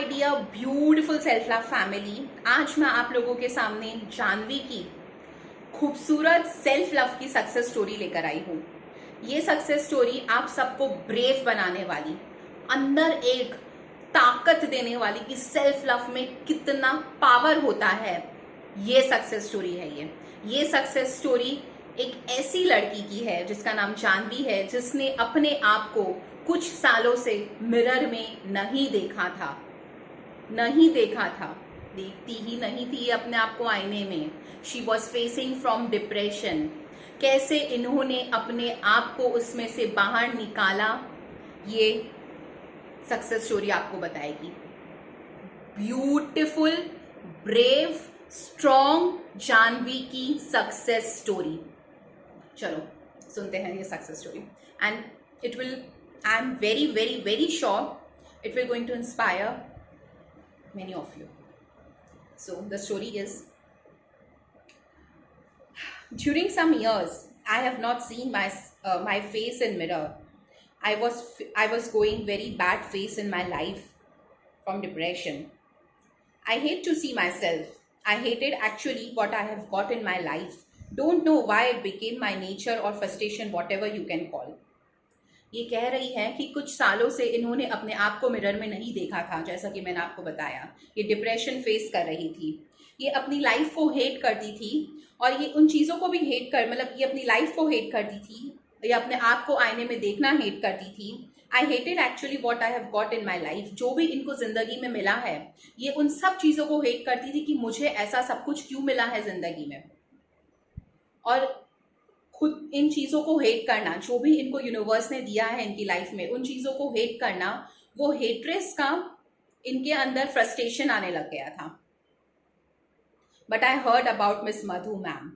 My dear beautiful self love family, आज मैं आप लोगों के सामने जानवी की खूबसूरत सेल्फ लव की सक्सेस स्टोरी लेकर आई हूँ। ये सक्सेस स्टोरी आप सबको ब्रेव बनाने वाली, अंदर एक ताकत देने वाली कि सेल्फ लव में कितना पावर होता है, ये सक्सेस स्टोरी है। ये सक्सेस स्टोरी एक ऐसी लड़की की है जिसका नाम जानवी है, जिसने अपने आप को कुछ सालों से मिरर में नहीं देखा था, देखती ही नहीं थी अपने आप को आईने में। She was facing from depression. कैसे इन्होंने अपने आप को उसमें से बाहर निकाला, ये सक्सेस स्टोरी आपको बताएगी। ब्यूटिफुल, ब्रेव, स्ट्रॉन्ग जानवी की सक्सेस स्टोरी। चलो सुनते हैं ये success story and it will, I am very very very sure it will going to inspire many of you. So the story is, during some years I have not seen my face in mirror. I was going very bad phase in my life from depression. I hate to see myself. I hated actually what I have got in my life. Don't know why it became my nature or frustration, whatever you can call. ये कह रही है कि कुछ सालों से इन्होंने अपने आप को मिरर में नहीं देखा था। जैसा कि मैंने आपको बताया, ये डिप्रेशन फेस कर रही थी, ये अपनी लाइफ को हेट करती थी और ये उन चीज़ों को भी हेट कर, मतलब ये अपनी लाइफ को हेट करती थी, ये अपने आप को आईने में देखना हेट करती थी। I hated actually what I have got in my life. जो भी इनको जिंदगी में मिला है, ये उन सब चीज़ों को हेट करती थी कि मुझे ऐसा सब कुछ क्यों मिला है जिंदगी में। और खुद इन चीज़ों को हेट करना, जो भी इनको यूनिवर्स ने दिया है इनकी लाइफ में, उन चीज़ों को हेट करना, वो हेट्रेस का इनके अंदर फ्रस्ट्रेशन आने लग गया था। But I heard about miss Madhu ma'am.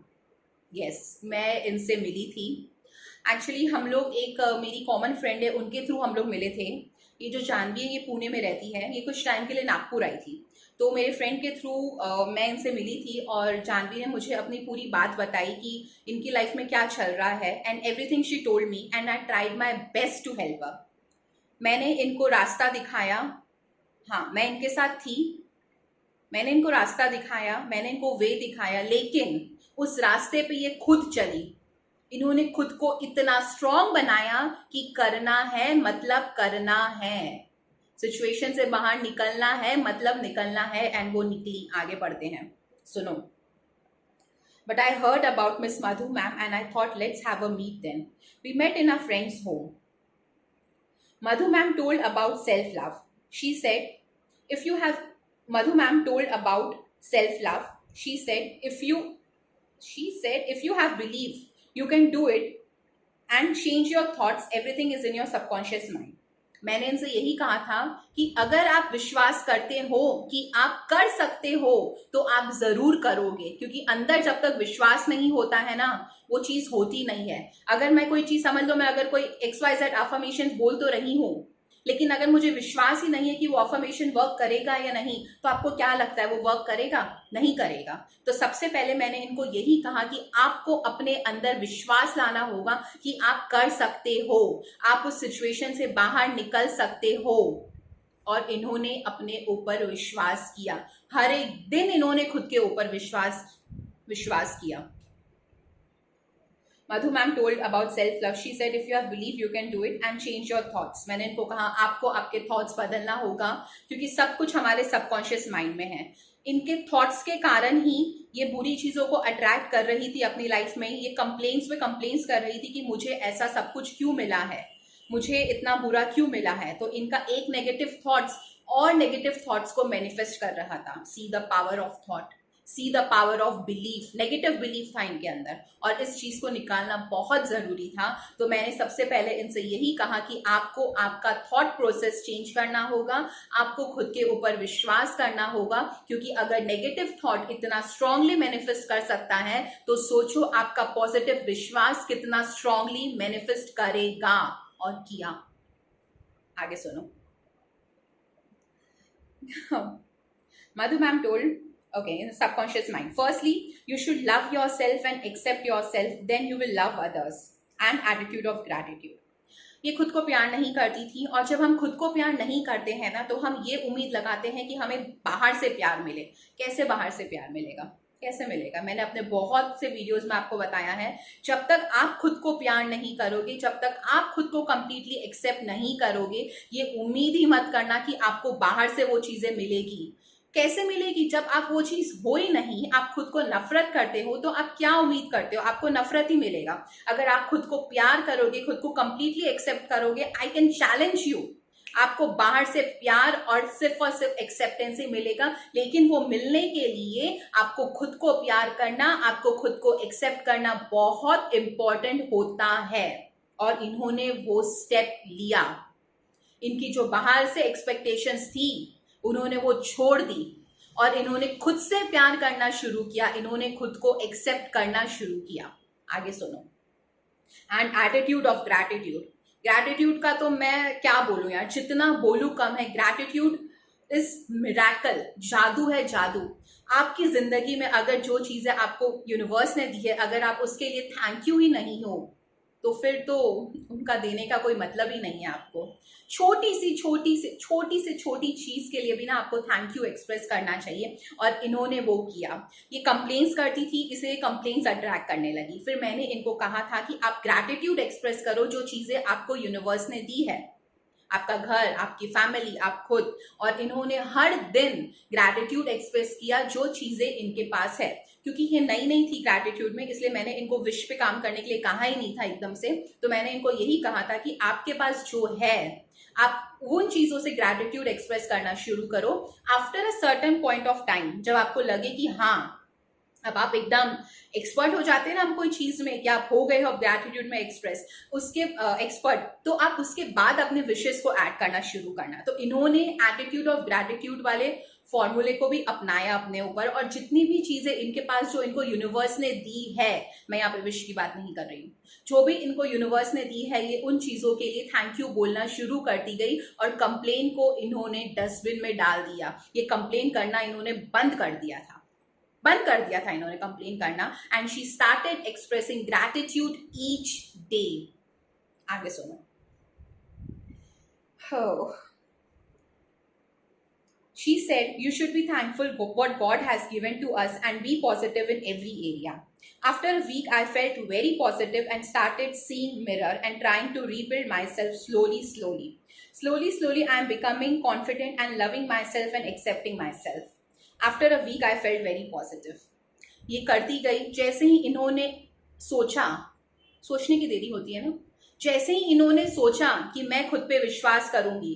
Yes, मैं इनसे मिली थी। एक्चुअली हम लोग मेरी कॉमन फ्रेंड है, उनके थ्रू हम लोग मिले थे। ये जो जानवी है, ये पुणे में रहती है, ये कुछ टाइम के लिए नागपुर आई थी, तो मेरे फ्रेंड के थ्रू मैं इनसे मिली थी और जानवी ने मुझे अपनी पूरी बात बताई कि इनकी लाइफ में क्या चल रहा है and everything she told me and I tried my best to help her. मैंने इनको रास्ता दिखाया, हाँ मैं इनके साथ थी, मैंने इनको रास्ता दिखाया, मैंने इनको वे दिखाया, लेकिन उस रास्ते पे ये खुद चली। इन्होंने खुद को इतना स्ट्रॉन्ग बनाया कि करना है मतलब करना है, सिचुएशन से बाहर निकलना है मतलब निकलना है, एंड वो निकली। आगे बढ़ते हैं, सुनो। But I heard about miss Madhu ma'am and I thought let's have a meet then. We met in a friends home. Madhu ma'am told about self-love. She said, if you have, Madhu ma'am told about self-love. She said, if you have belief, you can do it and change your thoughts. Everything is in your subconscious mind. मैंने इनसे यही कहा था कि अगर आप विश्वास करते हो कि आप कर सकते हो तो आप जरूर करोगे, क्योंकि अंदर जब तक विश्वास नहीं होता है ना, वो चीज होती नहीं है। अगर मैं कोई चीज, समझ लो मैं अगर कोई XYZ अफर्मेशन बोल तो रही हूँ, लेकिन अगर मुझे विश्वास ही नहीं है कि वो अफर्मेशन वर्क करेगा या नहीं, तो आपको क्या लगता है वो वर्क करेगा? नहीं करेगा। तो सबसे पहले मैंने इनको यही कहा कि आपको अपने अंदर विश्वास लाना होगा कि आप कर सकते हो, आप उस सिचुएशन से बाहर निकल सकते हो। और इन्होंने अपने ऊपर विश्वास किया, हर एक दिन इन्होंने खुद के ऊपर विश्वास किया। Madhu ma'am told about self-love. She said, if you have belief, you can do it and change your thoughts. मैंने इनको कहा आपको आपके थॉट्स बदलना होगा, क्योंकि सब कुछ हमारे सबकॉन्शियस माइंड में है। इनके थॉट्स के कारण ही ये बुरी चीज़ों को अट्रैक्ट कर रही थी अपनी लाइफ में। ये कंप्लेंट्स पे कंप्लेंट्स कर रही थी कि मुझे ऐसा सब कुछ क्यों मिला है, मुझे इतना बुरा क्यों मिला है। तो इनका एक नेगेटिव थॉट्स और नेगेटिव थॉट्स को मैनिफेस्ट कर रहा था। See the power of thought, see the power of belief. Negative belief था इनके अंदर और इस चीज को निकालना बहुत जरूरी था। तो मैंने सबसे पहले इनसे यही कहा कि आपको आपका थॉट प्रोसेस चेंज करना होगा, आपको खुद के ऊपर विश्वास करना होगा, क्योंकि अगर नेगेटिव थॉट इतना स्ट्रांगली मैनिफेस्ट कर सकता है तो सोचो आपका पॉजिटिव विश्वास कितना स्ट्रांगली मैनिफेस्ट करेगा। और किया। आगे सुनो। Madhu ma'am told, okay, in the subconscious mind, firstly you should love yourself and accept yourself, then you will love others, and attitude of gratitude. ये खुद को प्यार नहीं करती थी। और जब हम खुद को प्यार नहीं करते हैं ना, तो हम ये उम्मीद लगाते हैं कि हमें बाहर से प्यार मिले। कैसे बाहर से प्यार मिलेगा, कैसे मिलेगा? मैंने अपने बहुत से वीडियोस में आपको बताया है, जब तक आप खुद को प्यार नहीं करोगे, जब तक आप खुद को कंप्लीटली एक्सेप्ट नहीं करोगे, ये उम्मीद ही मत करना कि आपको बाहर से वो चीजें मिलेगी। कैसे मिलेगी? जब आप वो चीज हो ही नहीं, आप खुद को नफरत करते हो, तो आप क्या उम्मीद करते हो? आपको नफरत ही मिलेगा। अगर आप खुद को प्यार करोगे, खुद को कंप्लीटली एक्सेप्ट करोगे, आई कैन चैलेंज यू, आपको बाहर से प्यार और सिर्फ एक्सेप्टेंस ही मिलेगा। लेकिन वो मिलने के लिए आपको खुद को प्यार करना, आपको खुद को एक्सेप्ट करना बहुत इंपॉर्टेंट होता है। और इन्होंने वो स्टेप लिया। इनकी जो बाहर से एक्सपेक्टेशंस थी, उन्होंने वो छोड़ दी और इन्होंने खुद से प्यार करना शुरू किया। इन्होंने खुद को एक्सेप्ट करना शुरू किया। आगे सुनो। And attitude of gratitude. Gratitude का तो मैं क्या बोलूं यार, जितना बोलूं कम है। ग्रैटिट्यूड इज मिरेकल, जादू है, जादू। आपकी जिंदगी में अगर जो चीजें आपको यूनिवर्स ने दी है, अगर आप उसके लिए थैंक यू ही नहीं हो, तो फिर तो उनका देने का कोई मतलब ही नहीं है आपको। छोटी से छोटी चीज के लिए भी ना आपको थैंक यू एक्सप्रेस करना चाहिए। और इन्होंने वो किया। ये कंप्लेंट्स करती थी, इसलिए कंप्लेंट्स अट्रैक्ट करने लगी। फिर मैंने इनको कहा था कि आप ग्रैटिट्यूड एक्सप्रेस करो, जो चीजें आपको यूनिवर्स ने दी है, आपका घर, आपकी फैमिली, आप खुद। और इन्होंने हर दिन ग्रैटिट्यूड एक्सप्रेस किया जो चीजें इनके पास है। क्योंकि ये नई नहीं थी ग्रैटिट्यूड में, इसलिए मैंने इनको विश पे काम करने के लिए कहा ही नहीं था एकदम से। तो मैंने इनको यही कहा था कि आपके पास जो है, आप उन चीजों से ग्रैटिट्यूड एक्सप्रेस करना शुरू करो। After a certain point of time, जब आपको लगे कि हाँ, अब आप एकदम एक्सपर्ट हो जाते हैं ना हम कोई चीज में, कि आप हो गए हो ग्रैटिट्यूड में एक्सप्रेस, उसके एक्सपर्ट, तो आप उसके बाद अपने विशेस को ऐड करना शुरू करना। तो इन्होंने एटीट्यूड ऑफ ग्रैटिट्यूड वाले फॉर्मूले को भी अपनाया अपने ऊपर। और जितनी भी चीजें इनके पास जो इनको यूनिवर्स ने दी है, मैं यहाँ पे विश की बात नहीं कर रही हूँ, जो भी इनको यूनिवर्स ने दी है, ये उन चीजों के लिए थैंक यू बोलना शुरू करती गई। और कंप्लेन को इन्होंने डस्टबिन में डाल दिया। ये कंप्लेन करना इन्होंने बंद कर दिया था इन्होंने कंप्लेन करना। And she started expressing gratitude each day. आगे सुनो। Oh. She said, you should be thankful for what God has given to us and be positive in every area. After a week, I felt very positive and started seeing mirror and trying to rebuild myself slowly. Slowly, I am becoming confident and loving myself and accepting myself. After a week, I felt very positive. ये करती गई। जैसे ही इन्होंने सोचा, सोचने की देरी होती है ना, जैसे ही इन्होंने सोचा कि मैं खुद पे विश्वास करूंगी,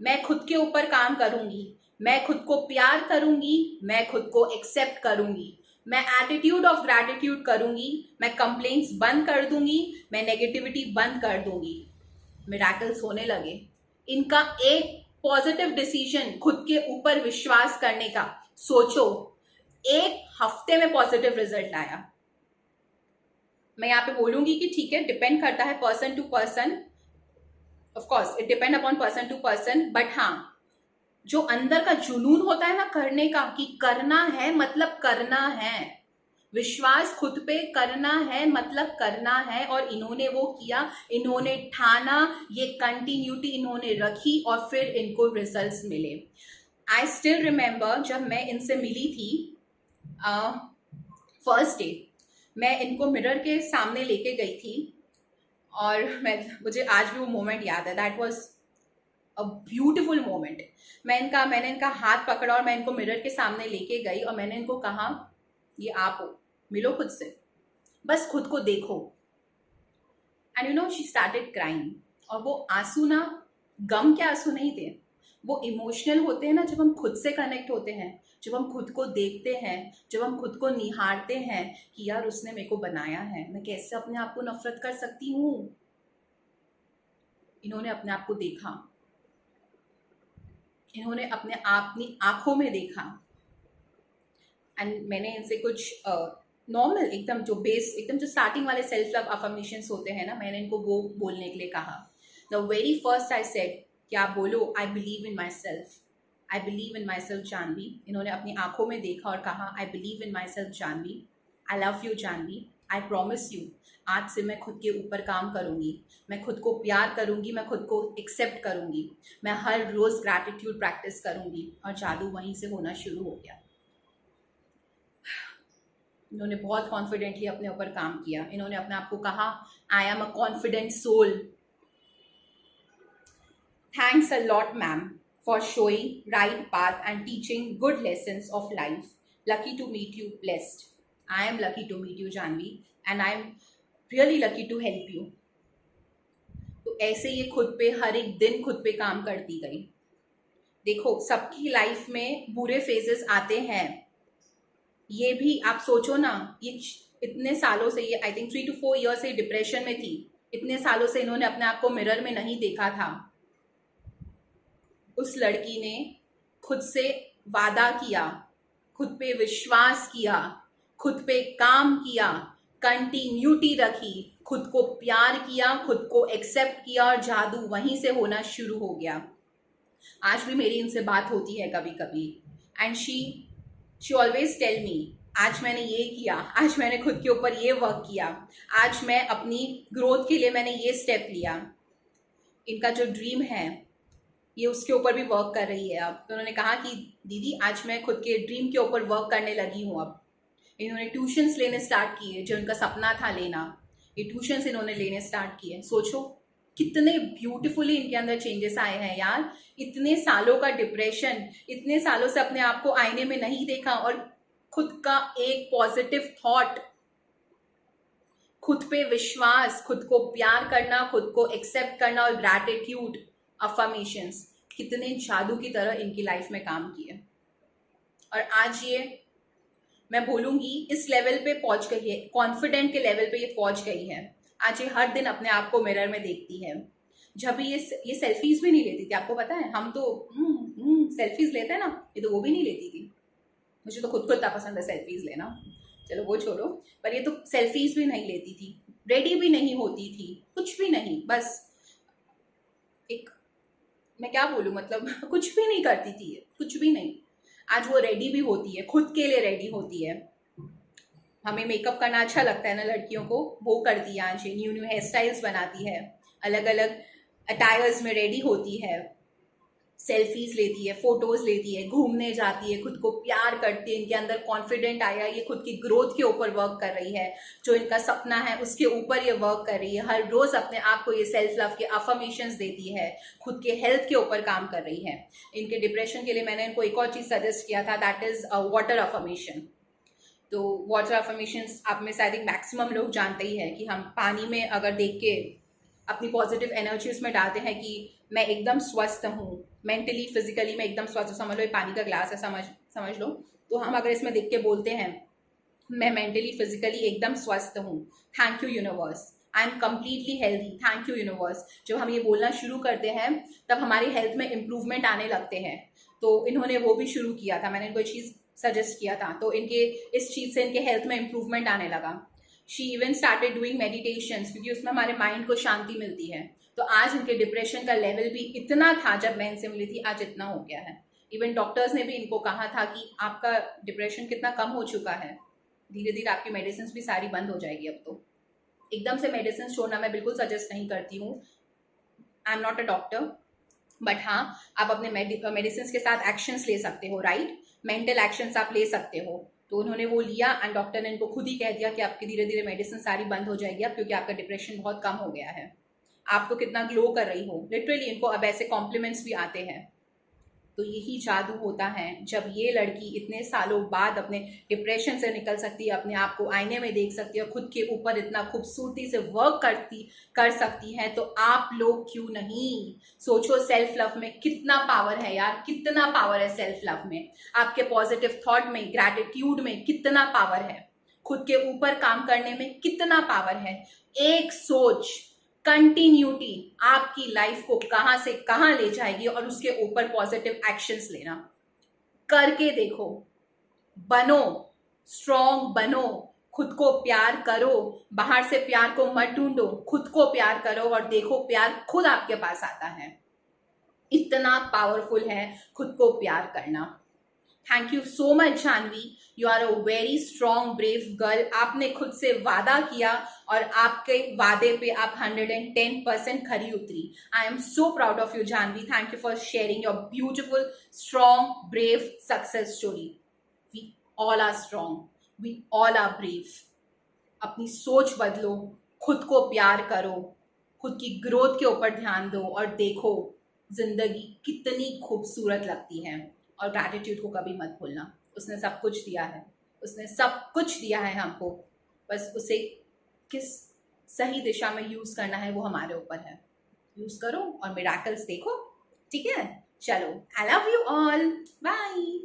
मैं खुद के ऊपर काम करूंगी, मैं खुद को प्यार करूंगी, मैं खुद को एक्सेप्ट करूंगी, मैं एटीट्यूड ऑफ ग्रैटिट्यूड करूंगी, मैं कंप्लेंट्स बंद कर दूंगी, मैं नेगेटिविटी बंद कर दूंगी, मिरेकल्स होने लगे। इनका एक पॉजिटिव डिसीजन, खुद के ऊपर विश्वास करने का, सोचो, एक हफ्ते में पॉजिटिव रिजल्ट आया। मैं यहाँ पे बोलूंगी कि ठीक है, डिपेंड करता है person to person, of course it depend upon person to person, but हाँ, जो अंदर का जुनून होता है ना करने का, कि करना है मतलब करना है, विश्वास खुद पे करना है मतलब करना है। और इन्होंने वो किया, इन्होंने ठाना, ये कंटिन्यूटी इन्होंने रखी और फिर इनको रिजल्ट्स मिले। आई स्टिल रिमेंबर जब मैं इनसे मिली थी फर्स्ट डे, मैं इनको मिरर के सामने लेके गई थी और मुझे आज भी वो मोमेंट याद है। That was a beautiful moment. मैंने इनका हाथ पकड़ा और मैं इनको मिरर के सामने लेके गई और मैंने इनको कहा, ये आप हो, मिलो खुद से, बस खुद को देखो। And you know, she started crying. और वो आंसू ना गम के आंसू नहीं थे, वो इमोशनल होते हैं ना, जब हम खुद से कनेक्ट होते हैं, जब हम खुद को देखते हैं, जब हम खुद को निहारते हैं कि यार उसने मेरे को बनाया है, मैं कैसे अपने आप को नफरत कर सकती हूँ। इन्होंने अपने आप को देखा, इन्होंने अपनी आंखों में देखा। एंड मैंने इनसे कुछ नॉर्मल एकदम जो स्टार्टिंग वाले सेल्फ लव अफर्मेशंस होते हैं ना, मैंने इनको वो बोलने के लिए कहा। The very first I said, क्या बोलो, I believe in myself Janvi. इन्होंने अपनी आंखों में देखा और कहा, I believe in myself Janvi, I love you Janvi, I promise you, आज से मैं खुद के ऊपर काम करूँगी, मैं खुद को प्यार करूँगी, मैं खुद को एक्सेप्ट करूँगी, मैं हर रोज़ ग्रैटिट्यूड प्रैक्टिस करूँगी। और जादू वहीं से होना शुरू हो गया। इन्होंने बहुत कॉन्फिडेंटली अपने ऊपर काम किया। इन्होंने अपने आप को कहा, I am a confident soul. Thanks a lot ma'am for showing right path and teaching good lessons of life. Lucky to meet you, blessed. I am lucky to meet you Janvi, and I am really lucky to help you. तो ऐसे ये खुद पे हर एक दिन खुद पे काम करती गई। देखो, सबकी लाइफ में बुरे फेजेस आते हैं। ये भी आप सोचो ना, ये इतने सालों से, ये आई थिंक 3 to 4 ईयर से डिप्रेशन में थी। इतने सालों से इन्होंने अपने आप को मिरर में नहीं देखा था। उस लड़की ने खुद से वादा किया, खुद पे विश्वास किया, खुद पे काम किया, कंटिन्यूटी रखी, खुद को प्यार किया, खुद को एक्सेप्ट किया, और जादू वहीं से होना शुरू हो गया। आज भी मेरी इनसे बात होती है कभी कभी, and she always tell me, आज मैंने ये किया, आज मैंने खुद के ऊपर ये वर्क किया, आज मैं अपनी ग्रोथ के लिए मैंने ये स्टेप लिया। इनका जो ड्रीम है ये उसके ऊपर भी वर्क कर रही है अब। तो उन्होंने कहा कि दीदी, आज मैं खुद के ड्रीम के ऊपर वर्क करने लगी हूँ। अब इन्होंने ट्यूशन्स लेने स्टार्ट किए, जो इनका सपना था लेना, ये ट्यूशन्स इन्होंने लेने स्टार्ट किए। सोचो कितने ब्यूटीफुली इनके अंदर चेंजेस आए हैं यार। इतने सालों का डिप्रेशन, इतने सालों से अपने आप को आईने में नहीं देखा, और खुद का एक पॉजिटिव थॉट, खुद पे विश्वास, खुद को प्यार करना, खुद को एक्सेप्ट करना, और ग्रैटिट्यूड, अफर्मेशंस, कितने जादू की तरह इनकी लाइफ में काम किए। और आज ये, मैं बोलूंगी, इस लेवल पे पहुंच गई है, कॉन्फिडेंट के लेवल पे ये पहुंच गई है। आज ये हर दिन अपने आप को मिरर में देखती है। जब भी ये सेल्फीज भी नहीं लेती थी, आपको पता है, हम तो सेल्फीज लेते हैं ना, ये तो वो भी नहीं लेती थी। मुझे तो खुद को इतना पसंद है सेल्फीज लेना, चलो वो छोड़ो, पर ये तो सेल्फीज भी नहीं लेती थी, रेडी भी नहीं होती थी, कुछ भी नहीं, बस एक, मैं क्या बोलूँ, मतलब कुछ भी नहीं करती थी, कुछ भी नहीं। आज वो रेडी भी होती है, खुद के लिए रेडी होती है। हमें मेकअप करना अच्छा लगता है ना लड़कियों को, वो करती है आज, न्यू न्यू हेयर स्टाइल्स बनाती है, अलग अलग अटायर्स में रेडी होती है, सेल्फीज लेती है, फोटोज लेती है, घूमने जाती है, खुद को प्यार करती है, इनके अंदर कॉन्फिडेंट आया, ये खुद की ग्रोथ के ऊपर वर्क कर रही है, जो इनका सपना है उसके ऊपर ये वर्क कर रही है। हर रोज अपने आप को ये सेल्फ लव के अफर्मेशंस देती है, खुद के हेल्थ के ऊपर काम कर रही है। इनके डिप्रेशन के लिए मैंने इनको एक और चीज सजेस्ट किया था, दैट इज वाटर अफर्मेशन। तो वाटर अफर्मेशंस आप में से आई थिंक मैक्सिमम लोग जानते ही है कि हम पानी में अगर देख के अपनी पॉजिटिव एनर्जी उसमें डालते हैं कि मैं एकदम स्वस्थ हूँ, मेंटली फिजिकली मैं एकदम स्वस्थ हूँ। समझ लो ये पानी का ग्लास है, समझ लो, तो हम अगर इसमें देख के बोलते हैं मैं मेंटली फिजिकली एकदम स्वस्थ हूँ, thank you universe, I am completely healthy, thank you universe. जब हम ये बोलना शुरू करते हैं तब हमारी हेल्थ में इम्प्रूवमेंट आने लगते हैं। तो इन्होंने वो भी शुरू किया था, मैंने इनको चीज़ सजेस्ट किया था, तो इनके इस चीज़ से इनके हेल्थ में इम्प्रूवमेंट आने लगा। She even started doing meditations, क्योंकि उसमें हमारे माइंड को शांति मिलती है। तो आज इनके डिप्रेशन का लेवल भी इतना था जब मैं इनसे मिली थी, आज इतना हो गया है। इवन डॉक्टर्स ने भी इनको कहा था कि आपका डिप्रेशन कितना कम हो चुका है, धीरे धीरे आपकी मेडिसिन भी सारी बंद हो जाएगी। अब तो एकदम से मेडिसिन छोड़ना मैं बिल्कुल सजेस्ट नहीं करती हूँ, I am not a doctor, but हाँ आप अपने मेडिसिन के साथ एक्शंस ले सकते हो, राइट, मेंटल एक्शंस आप ले सकते हो। तो उन्होंने वो लिया, एंड डॉक्टर ने इनको खुद ही कह दिया कि आपकी धीरे धीरे मेडिसिन सारी बंद हो जाएगी अब, क्योंकि आपका डिप्रेशन बहुत कम हो गया है, आप तो कितना ग्लो कर रही हो। लिटरली इनको अब ऐसे कॉम्प्लीमेंट्स भी आते हैं। तो यही जादू होता है जब ये लड़की इतने सालों बाद अपने डिप्रेशन से निकल सकती है, अपने आप को आईने में देख सकती है, खुद के ऊपर इतना खूबसूरती से वर्क कर सकती है। तो आप लोग क्यों नहीं सोचो, सेल्फ लव में कितना पावर है यार, कितना पावर है सेल्फ लव में, आपके पॉजिटिव थॉट में, ग्रैटिट्यूड में कितना पावर है, खुद के ऊपर काम करने में कितना पावर है। एक सोच, कंटिन्यूटी आपकी लाइफ को कहां से कहां ले जाएगी, और उसके ऊपर पॉजिटिव एक्शंस लेना, करके देखो, बनो स्ट्रॉन्ग, बनो, खुद को प्यार करो, बाहर से प्यार को मत ढूंढो, खुद को प्यार करो और देखो प्यार खुद आपके पास आता है। इतना पावरफुल है खुद को प्यार करना। Thank you so much Janvi, you are a very strong brave girl. आपने खुद से वादा किया और आपके वादे पे आप 110% खरी उतरी। I am so proud of you Janvi. Thank you for sharing your beautiful strong brave success story. We all are strong, we all are brave. अपनी सोच बदलो, खुद को प्यार करो, खुद की ग्रोथ के ऊपर ध्यान दो और देखो जिंदगी कितनी खूबसूरत लगती है। और ग्रैटिट्यूड को कभी मत भूलना। उसने सब कुछ दिया है, उसने सब कुछ दिया है हमको, बस उसे किस सही दिशा में यूज करना है वो हमारे ऊपर है। यूज करो और मिराकल्स देखो। ठीक है, चलो, I love you all, bye.